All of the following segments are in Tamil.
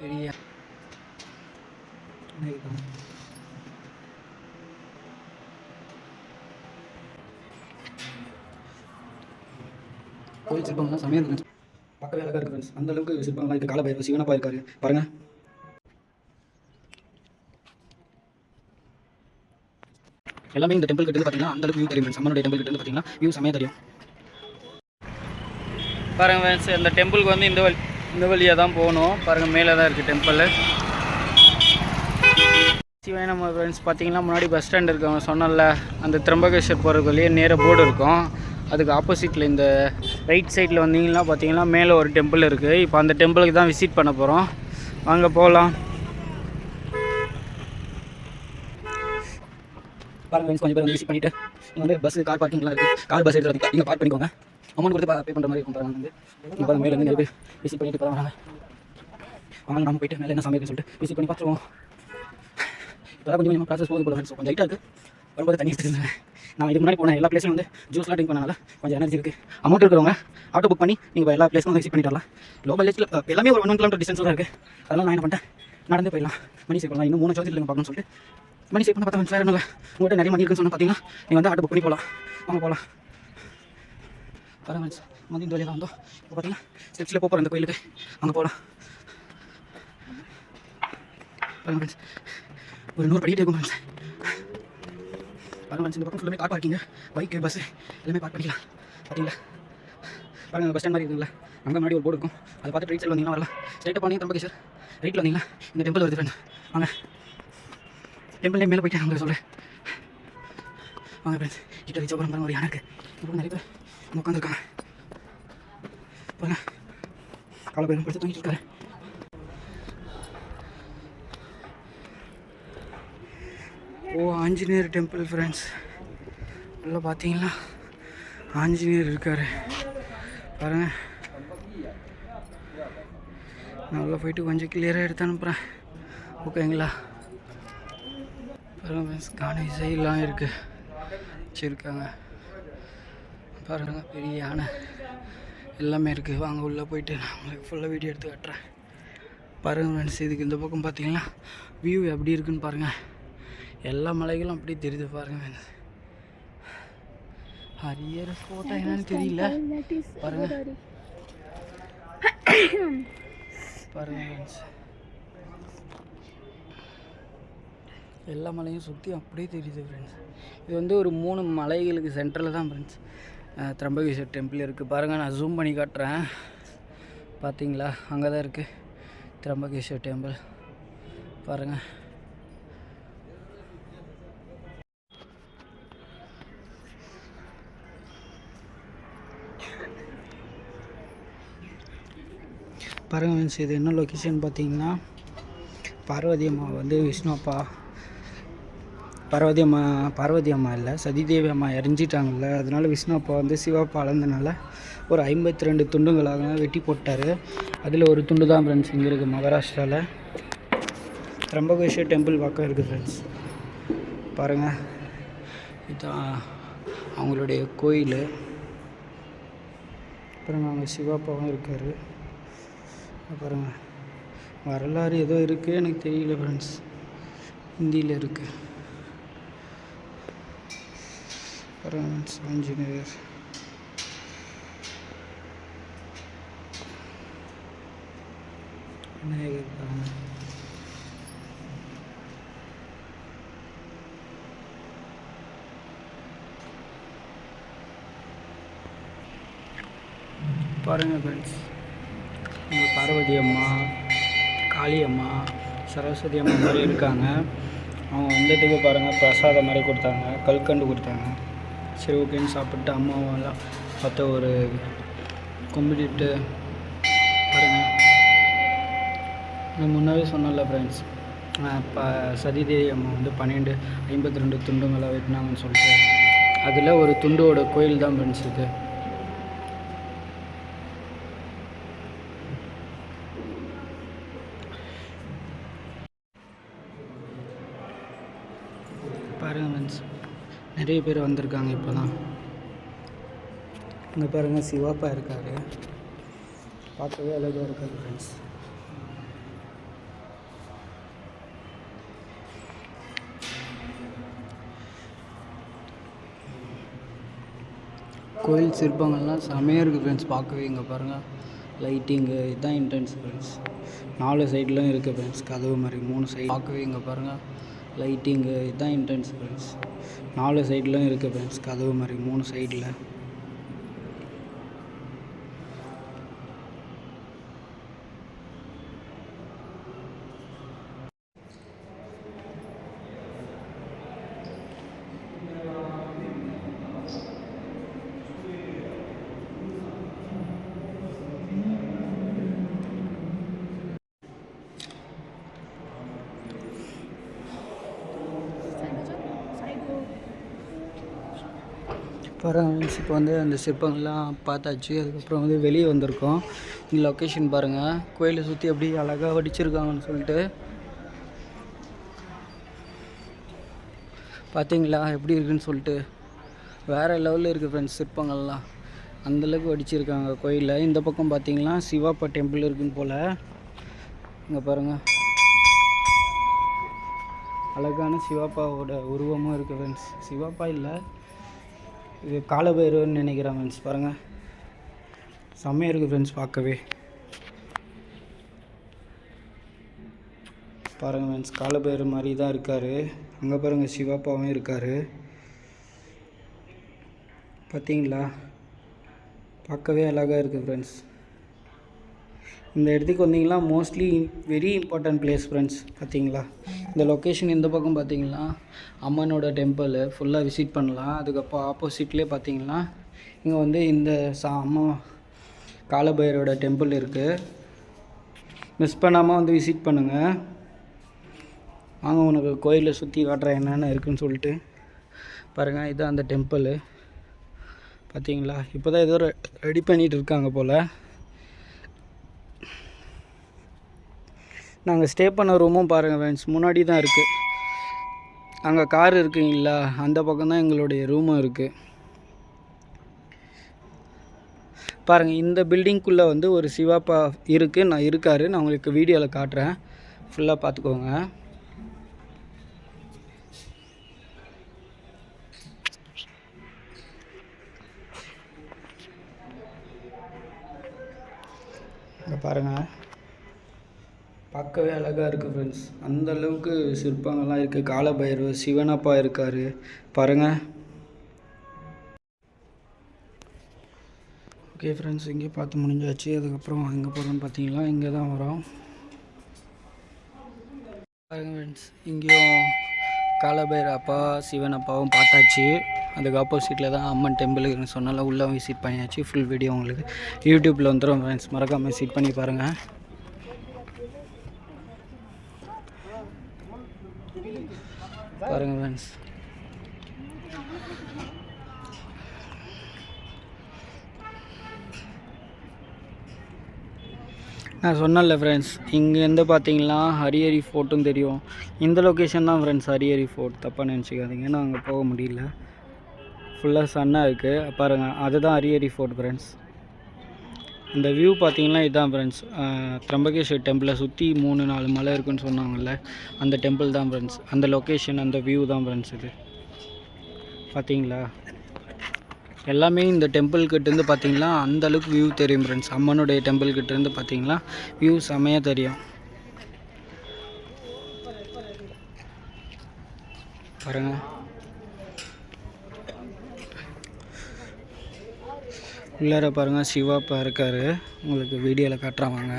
பெரிய கோயில் சிற்பங்கள்லாம் செமையாக இருக்கு. பார்க்கவே அழகாக இருக்குது ஃப்ரெண்ட்ஸ். அந்த அளவுக்கு சிற்பங்கள்லாம் இருக்குது. காலபைரவர் சிவனப்பா இருக்காரு பாருங்கள். எல்லாமே இந்த டெம்பிள் கிட்ட பார்த்தீங்கன்னா அந்த அளவுக்கு வியூ தெரியும் ஃப்ரெண்ட்ஸ். அம்மனுடைய டெம்பிள் கிட்ட பார்த்தீங்கன்னா வியூ செமையாக தெரியும் பாருங்கள் ஃப்ரெண்ட்ஸ். இந்த டெம்பிளுக்கு வந்து இந்த வழியாக தான் போகணும். பாருங்கள், மேலே தான் இருக்குது டெம்பிள். சிவன் நம்ம ஃப்ரெண்ட்ஸ் பார்த்தீங்கன்னா முன்னாடி பஸ் ஸ்டாண்ட் இருக்கவங்க சொன்னல அந்த திரம்பகேஸ்வர் போகிறதுக்கு வழியே நேராக போர்டு இருக்கும். அதுக்கு ஆப்போசிட்டில் இந்த ரைட் சைடில் வந்தீங்கன்னா பார்த்தீங்கன்னா மேலே ஒரு டெம்பிள் இருக்குது. இப்போ அந்த டெம்பிளுக்கு தான் விசிட் பண்ண போகிறோம். வாங்க போகலாம். பாருங்கள் ஃப்ரெண்ட்ஸ், கொஞ்சம் பேர் வந்து விசிட் பண்ணிவிட்டு இங்கே வந்து பஸ் கார் பார்க்கிங்லாம் இருக்குது. கார் பஸ் எடுத்து இங்கே பார்க் பண்ணிக்கோங்க. அமௌண்ட் கொடுத்து பே பண்ணுற மாதிரி இருக்கும். பாருங்கள் வந்து இப்போ மேலே வந்து நிறைய பேர் விசிட் பண்ணிட்டு போகிறாங்க. வாங்க நம்ம போயிட்டு மேலே என்ன சமையல் சொல்லிட்டு விசிட் பண்ணி பார்த்துருவோம். இப்போ கொஞ்சம் கொஞ்சமாக ப்ராசஸ் போகுது போல ஃப்ரெண்ட்ஸ். கொஞ்சம் லைட்டாக இருக்குது. வரும்போது தண்ணி எடுத்துருந்தேன். நான் இதுக்கு முன்னாடி போனேன் எல்லா பிளேஸும் வந்து ஜூஸ்லாம் ட்ரிங்க் பண்ணனால கொஞ்சம் எனர்ஜி இருக்குது. அமௌண்ட் இருக்கிறவங்க ஆட்டோ புக் பண்ணி நீங்கள் எல்லா பிளேஸும் வந்து விசிட் பண்ணிட்டு வரலாம். லோ பட்ஜெட்டில் எல்லாமே ஒரு 1 கிலோமீட்டர் டிஸ்டன்ஸில் தான் இருக்குது. அதெல்லாம் நான் என்ன பண்ணிட்டேன், நடந்து போயிடலாம். மணி சேவ் பண்ணலாம். இன்னும் 3 ஜோதியில் பார்க்கணும்னு சொல்லிட்டு மணி சேவ் பண்ண பார்த்தா வேறு ஒன்றும் உங்கள்கிட்ட நிறைய மணி இருக்குன்னு சொன்னால் பார்த்தீங்கன்னா நீங்கள் வந்து ஆட்டோ புக் பண்ணி போகலாம். வாங்க போகலாம். ஃப்ரெண்ட்ஸ் வந்து இந்த வழியாக தான் வந்தோம். இப்போ பார்த்தீங்கன்னா ஸ்டெப்ஸில் போகிறோம் இந்த கோயிலுக்கு. அங்கே போகலாம். ஃப்ரெண்ட்ஸ் ஒரு 100 படிக்கிட்டே இருக்கும் ஃப்ரெண்ட்ஸ். ஃப்ரெண்ட்ஸ் இந்த பக்கம் ஃபுல்லாமே கார் பார்க்கிங்க, பைக்கு பஸ்ஸு எல்லாமே பார்க் பண்ணிக்கலாம். பார்த்தீங்களா பாருங்கள், பஸ் ஸ்டாண்ட் மாதிரி இருக்குங்களா. அங்கே முன்னாடி ஒரு போர்டு இருக்கும். அதை பார்த்து ரைட் சைடில் வந்தீங்கன்னா வரலாம். ஸ்ட்ரைட்டாக போனீங்க திரம்பகேஸ்வர், ரைட்டில் வந்தீங்கன்னா இந்த டெம்பிள் வருது ஃப்ரெண்ட்ஸ். வாங்க டெம்பிள் நேம் மேலே போயிட்டு அவங்க சொல்கிறேன். வாங்க ஃப்ரெண்ட்ஸ், கிட்ட வச்சு அப்புறம் பாருங்கள் ஒரு யானை இருக்குது. இப்போ நிறைய பேர் அங்கே உட்காந்துருக்காங்க. பாருங்கள் காலபைரவர் படுத்து தூங்கிட்டு இருக்காரு. ஓ ஆஞ்சநேயர் டெம்பிள் ஃப்ரெண்ட்ஸ். உள்ள பார்த்தீங்களா ஆஞ்சநேயர் இருக்கார் பாருங்கள். நான் உள்ளே போயிட்டு கொஞ்சம் கிளியராக எடுத்து அனுப்புகிறேன். ஓகேங்களா. பாருங்கள் ஃப்ரெண்ட்ஸ், கான இசையெல்லாம் இருக்குது வச்சுருக்காங்க. பாருங்கள் பெரிய யானை எல்லாமே இருக்குது. வாங்க உள்ளே போயிட்டு நான் உங்களுக்கு ஃபுல்லாக வீடியோ எடுத்து காட்டுறேன். பாருங்கள் ஃப்ரெண்ட்ஸ், இதுக்கு இந்த பக்கம் பார்த்தீங்கன்னா வியூ எப்படி இருக்குன்னு பாருங்கள். எல்லா மலைகளும் அப்படியே தெரியுது பாருங்கள். ஹரியர் ஃபோட்டோ என்னன்னு தெரியல. பாருங்கள் பாருங்கள் ஃப்ரெண்ட்ஸ், எல்லா மலையும் சுற்றி அப்படியே தெரியுது ஃப்ரெண்ட்ஸ். இது வந்து ஒரு 3 மலைகளுக்கு சென்டரில் தான் ஃப்ரெண்ட்ஸ் திரம்பகேஸ்வர் டெம்பிள் இருக்குது. பாருங்கள், நான் ஜூம் பண்ணி காட்டுறேன். பார்த்தீங்களா, அங்கே தான் இருக்குது திரம்பகேஸ்வர் டெம்பிள். பாருங்கள் பாருங்கள் ஃப்ரெண்ட்ஸ், இது என்ன லொக்கேஷன் பார்த்தீங்கன்னா பார்வதி அம்மா வந்து விஷ்ணு அப்பா பார்வதி அம்மா இல்லை சதிதேவி அம்மா இறஞ்சிட்டாங்கல்ல. அதனால விஷ்ணு அப்பா வந்து சிவப்பா அளந்தனால ஒரு 52 துண்டுகளாக வெட்டி போட்டார். அதில் ஒரு துண்டு தான் ஃப்ரெண்ட்ஸ் இங்கே இருக்குது மகாராஷ்டிராவில். திரம்பகேஸ்வர் டெம்பிள் பக்கம் இருக்குது ஃப்ரெண்ட்ஸ். பாருங்கள், இதுதான் அவங்களுடைய கோயில். அப்புறம் அங்கே சிவப்பாவும் இருக்கார். பாருங்கள், வரலாறு ஏதோ இருக்குது, எனக்கு தெரியல ஃப்ரெண்ட்ஸ். ஹிந்தியில் இருக்குது. பாருங்கள் ஃப்ரெண்ட்ஸ், ஆஞ்சநேயர் விநாயகர் பாருங்கள். பாருங்கள் ஃப்ரெண்ட்ஸ், பார்வதி அம்மா, காளி அம்மா, சரஸ்வதி அம்மா மாதிரி இருக்காங்க. அவங்க வந்ததுக்கு பாருங்கள் பிரசாதம் மாதிரி கொடுத்தாங்க, கல்கண்டு கொடுத்தாங்க. சரி ஓகேன்னு சாப்பிட்டு அம்மாவெல்லாம் பார்த்து ஒரு கும்பிட்டு பாருங்கள். நான் முன்னாவே சொன்னல ஃப்ரெண்ட்ஸ், இப்போ சதிதேவி அம்மா வந்து 52 துண்டுங்களாக வெட்டினாங்கன்னு சொல்லிட்டு அதில் ஒரு துண்டோட கோயில் தான் ஃப்ரெண்ட்ஸ் இது. பாருங்கள் ஃப்ரெண்ட்ஸ், நிறைய பேர் வந்திருக்காங்க இப்போ தான். இங்கே பாருங்கள் சிவப்பா இருக்கார், பார்க்கவே அழகாக இருக்கார் ஃப்ரெண்ட்ஸ். கோயில் சிற்பங்கள்லாம் செமையாக இருக்குது ஃப்ரெண்ட்ஸ். பார்க்கவே இங்கே பாருங்கள், லைட்டிங்கு இதுதான் என்ட்ரன்ஸ் ஃப்ரெண்ட்ஸ். 4 சைட்லையும் இருக்குது ஃப்ரெண்ட்ஸ், கதவு மாதிரி 3 சைடு. பார்க்கவே இங்கே பாருங்கள், லைட்டிங்கு இதுதான் என்ட்ரன்ஸ் ஃப்ரெண்ட்ஸ். 4 சைட்லையும் இருக்குது ஃப்ரெண்ட்ஸ், கதவு மாதிரி 3 சைடில். பாருங்கள், இப்போ வந்து அந்த சிற்பங்கள்லாம் பார்த்தாச்சு. அதுக்கப்புறம் வந்து வெளியே வந்திருக்கோம். இந்த லொக்கேஷன் பாருங்கள், கோயிலை சுற்றி எப்படி அழகாக வடிச்சிருக்காங்கன்னு சொல்லிட்டு. பார்த்தீங்களா எப்படி இருக்குன்னு சொல்லிட்டு, வேறு லெவலில் இருக்குது ஃப்ரெண்ட்ஸ். சிற்பங்கள்லாம் அந்தளவுக்கு வடிச்சிருக்காங்க கோயிலில். இந்த பக்கம் பார்த்தீங்கன்னா சிவாப்பா டெம்பிள் இருக்குன்னு போல். இங்கே பாருங்கள், அழகான சிவாப்பாவோட உருவமும் இருக்குது ஃப்ரெண்ட்ஸ். சிவாப்பா இல்லை, இது காலபைரவர்னு நினைக்கிறேன் ஃப்ரெண்ட்ஸ். பாருங்கள், செம்மையாக இருக்குது ஃப்ரெண்ட்ஸ் பார்க்கவே. பாருங்கள் ஃப்ரெண்ட்ஸ், காலபைரவர் மாதிரி தான் இருக்கார். அங்கே பாருங்கள், சிவாப்பாவும் இருக்கார். பார்த்தீங்களா, பார்க்கவே அழகாக இருக்குது ஃப்ரெண்ட்ஸ். இந்த இடத்துக்கு வந்தீங்கன்னா mostly very important place friends. பார்த்தீங்களா, இந்த லொக்கேஷன் இந்த பக்கம் பார்த்தீங்கன்னா அம்மனோட டெம்பிள் ஃபுல்லாக விசிட் பண்ணலாம். அதுக்கப்புறம் ஆப்போசிட்லேயே பார்த்தீங்கன்னா இங்கே வந்து இந்த அம்மா காலபைரவோட டெம்பிள் இருக்குது. மிஸ் பண்ணாமல் வந்து விசிட் பண்ணுங்கள். வாங்க, உனக்கு கோயிலை சுற்றி காட்டுறேன் என்னென்ன இருக்குதுன்னு சொல்லிட்டு. பாருங்கள், இதுதான் அந்த டெம்பிள். பார்த்தீங்களா, இப்போ தான் ஏதோ ரெடி பண்ணிகிட்டு இருக்காங்க போல். நாங்கள் ஸ்டே பண்ண ரூமும் பாருங்கள் ஃப்ரெண்ட்ஸ், முன்னாடி தான் இருக்குது. அங்கே கார் இருக்குங்களா, அந்த பக்கம் தான் எங்களுடைய ரூமும் இருக்குது. பாருங்கள், இந்த பில்டிங்குள்ளே வந்து ஒரு சிவாப்பா இருக்குது, நான் இருக்கார். நான் உங்களுக்கு வீடியோவில் காட்டுறேன், ஃபுல்லாக பார்த்துக்கோங்க. இங்கே பாருங்கள், பார்க்கவே அழகாக இருக்குது ஃப்ரெண்ட்ஸ். அந்தளவுக்கு சிற்பங்கள்லாம் இருக்குது. காலபைரவர், சிவனப்பா இருக்கார் பாருங்கள். ஓகே ஃப்ரெண்ட்ஸ், இங்கே பார்த்து முடிஞ்சாச்சு. அதுக்கப்புறம் எங்கே போகிறோம்னு பார்த்தீங்களா, இங்கே தான் வரோம். பாருங்கள் ஃப்ரெண்ட்ஸ், இங்கேயும் காலபைரவர் அப்பா சிவனப்பாவும் பார்த்தாச்சு. அதுக்கு ஆப்போசிட்டில் தான் அம்மன் டெம்பிளுக்குன்னு சொன்னால உள்ளே விசிட் பண்ணியாச்சு. ஃபுல் வீடியோ உங்களுக்கு யூடியூப்பில் வந்துடும் ஃப்ரெண்ட்ஸ், மறக்காமல் விசிட் பண்ணி பாருங்கள். பாருங்கள் ஃப்ரெண்ட்ஸ், நான் சொன்னேன்ல ஃப்ரெண்ட்ஸ், இங்கேருந்து பார்த்தீங்கன்னா ஹரியரி ஃபோர்ட்டும் தெரியும். இந்த லொக்கேஷன் தான் ஃப்ரெண்ட்ஸ் ஹரியரி ஃபோர்ட், தப்பாக நினச்சிக்காதீங்க. நான் அங்கே போக முடியல, ஃபுல்லாக சன்னாக இருக்குது. பாருங்கள், அதுதான் ஹரியரி ஃபோர்ட் ஃப்ரெண்ட்ஸ். இந்த வியூ பார்த்தீங்கன்னா இதுதான் ஃப்ரெண்ட்ஸ். திரம்பகேஸ்வர் டெம்பிளை சுற்றி 3-4 மலை இருக்குன்னு சொன்னாங்கல்ல, அந்த டெம்பிள் தான் ஃப்ரெண்ட்ஸ். அந்த லொக்கேஷன், அந்த வியூ தான் ஃப்ரெண்ட்ஸ் இது. பார்த்தீங்களா, எல்லாமே இந்த டெம்பிள் கிட்டேருந்து பார்த்தீங்கன்னா அந்தளவுக்கு வியூ தெரியும் ஃப்ரெண்ட்ஸ். அம்மனுடைய டெம்பிள் கிட்டேருந்து பார்த்தீங்கன்னா வியூ செமையாக தெரியும். பாருங்கள், உள்ளார பாருங்கள், சிவாப்பா இருக்கார். உங்களுக்கு வீடியோவில் காட்டுறாங்க.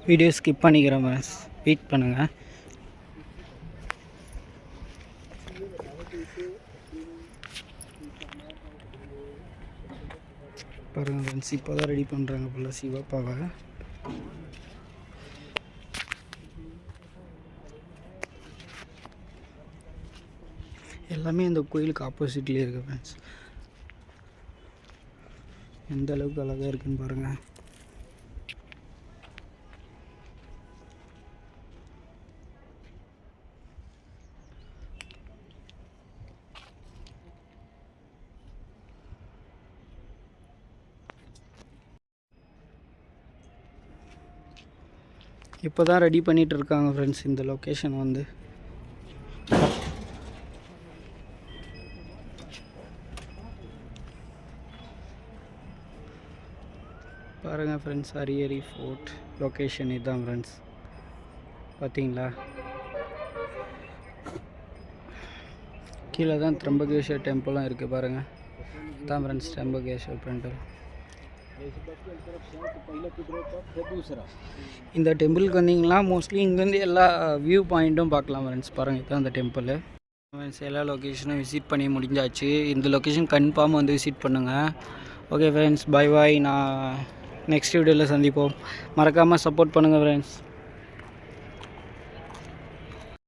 வீடியோ ஸ்கிப் பண்ணிக்கிறேன் ஃப்ரெண்ட்ஸ், வெயிட் பண்ணுங்கள். பாருங்கள் ஃப்ரெண்ட்ஸ், இப்போ தான் ரெடி பண்ணுறாங்க போல் சிவாப்பாவை. எல்லாமே இந்த கோயிலுக்கு ஆப்போசிட்லேயே இருக்குது ஃப்ரெண்ட்ஸ். எந்த அளவுக்கு அழகாக இருக்குன்னு பாருங்கள். இப்போ தான் ரெடி பண்ணிகிட்டு இருக்காங்க ஃப்ரெண்ட்ஸ் இந்த லொக்கேஷன் வந்து. பாருங்கள் ஃப்ரெண்ட்ஸ், அரியரி ஃபோர்ட் லொக்கேஷன் இதுதான் ஃப்ரெண்ட்ஸ். பார்த்தீங்களா, கீழே தான் திரம்பகேஸ்வர் டெம்பிளும் இருக்குது பாருங்கள். இதுதான் ஃப்ரெண்ட்ஸ் திரம்பகேஸ்வர் டெம்பிள். இந்த டெம்பிளுக்கு வந்தீங்கன்னா மோஸ்ட்லி இங்கேருந்து எல்லா வியூ பாயிண்ட்டும் பார்க்கலாம் ஃப்ரெண்ட்ஸ். பாருங்கள், இதுதான் அந்த டெம்பிள். எல்லா லொக்கேஷனும் விசிட் பண்ணி முடிஞ்சாச்சு. இந்த லொக்கேஷன் கன்ஃபார்ம் வந்து விசிட் பண்ணுங்கள். Okay friends, bye bye. நான் நெக்ஸ்ட் வீடியோவில் சந்திப்போம். மறக்காமல் சப்போர்ட் பண்ணுங்கள் ஃப்ரெண்ட்ஸ்.